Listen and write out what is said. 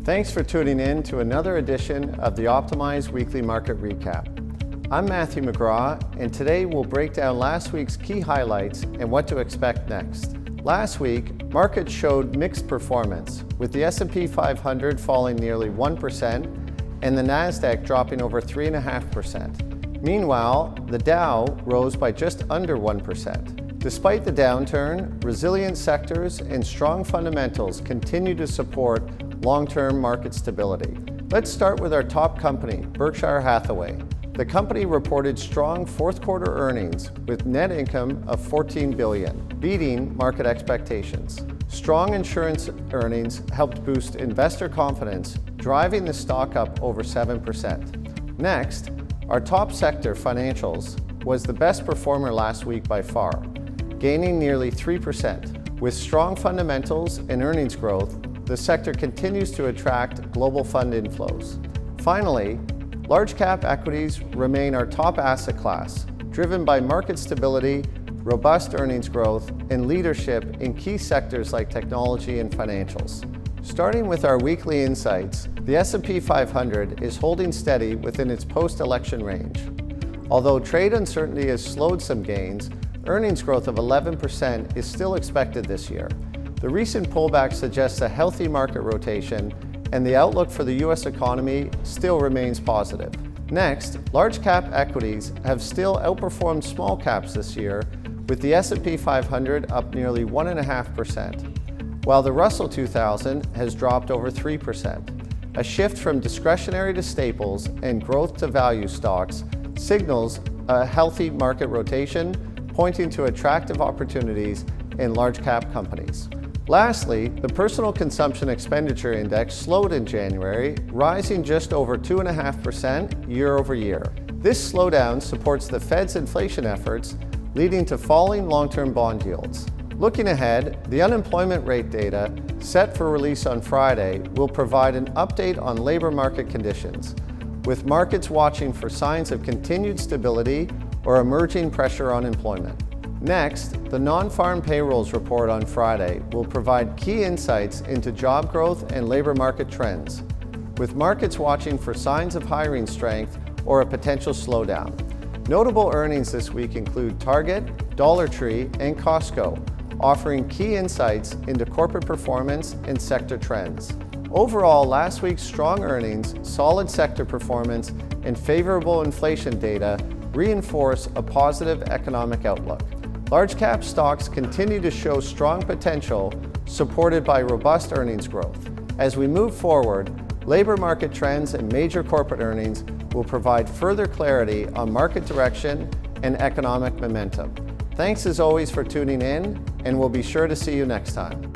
Thanks for tuning in to another edition of the Optimized Weekly Market Recap. I'm Matthew McGraw, and today we'll break down last week's key highlights and what to expect next. Last week, markets showed mixed performance, with the S&P 500 falling nearly 1% and the Nasdaq dropping over 3.5%. Meanwhile, the Dow rose by just under 1%. Despite the downturn, resilient sectors and strong fundamentals continue to support long-term market stability. Let's start with our top company, Berkshire Hathaway. The company reported strong fourth quarter earnings with net income of $14 billion, beating market expectations. Strong insurance earnings helped boost investor confidence, driving the stock up over 7%. Next, our top sector, financials, was the best performer last week by far, gaining nearly 3%. With strong fundamentals and earnings growth, the sector continues to attract global fund inflows. Finally, large cap equities remain our top asset class, driven by market stability, robust earnings growth, and leadership in key sectors like technology and financials. Starting with our weekly insights, the S&P 500 is holding steady within its post-election range. Although trade uncertainty has slowed some gains, earnings growth of 11% is still expected this year. The recent pullback suggests a healthy market rotation, and the outlook for the U.S. economy still remains positive. Next, large cap equities have still outperformed small caps this year, with the S&P 500 up nearly 1.5%. While the Russell 2000 has dropped over 3%. A shift from discretionary to staples and growth to value stocks signals a healthy market rotation, pointing to attractive opportunities in large cap companies. Lastly, the Personal Consumption Expenditure Index slowed in January, rising just over 2.5% year over year. This slowdown supports the Fed's inflation efforts, leading to falling long-term bond yields. Looking ahead, the unemployment rate data, set for release on Friday, will provide an update on labor market conditions, with markets watching for signs of continued stability or emerging pressure on employment. Next, the non-farm payrolls report on Friday will provide key insights into job growth and labor market trends, with markets watching for signs of hiring strength or a potential slowdown. Notable earnings this week include Target, Dollar Tree, and Costco, offering key insights into corporate performance and sector trends. Overall, last week's strong earnings, solid sector performance, and favorable inflation data reinforce a positive economic outlook. Large cap stocks continue to show strong potential, supported by robust earnings growth. As we move forward, labor market trends and major corporate earnings will provide further clarity on market direction and economic momentum. Thanks as always for tuning in, and we'll be sure to see you next time.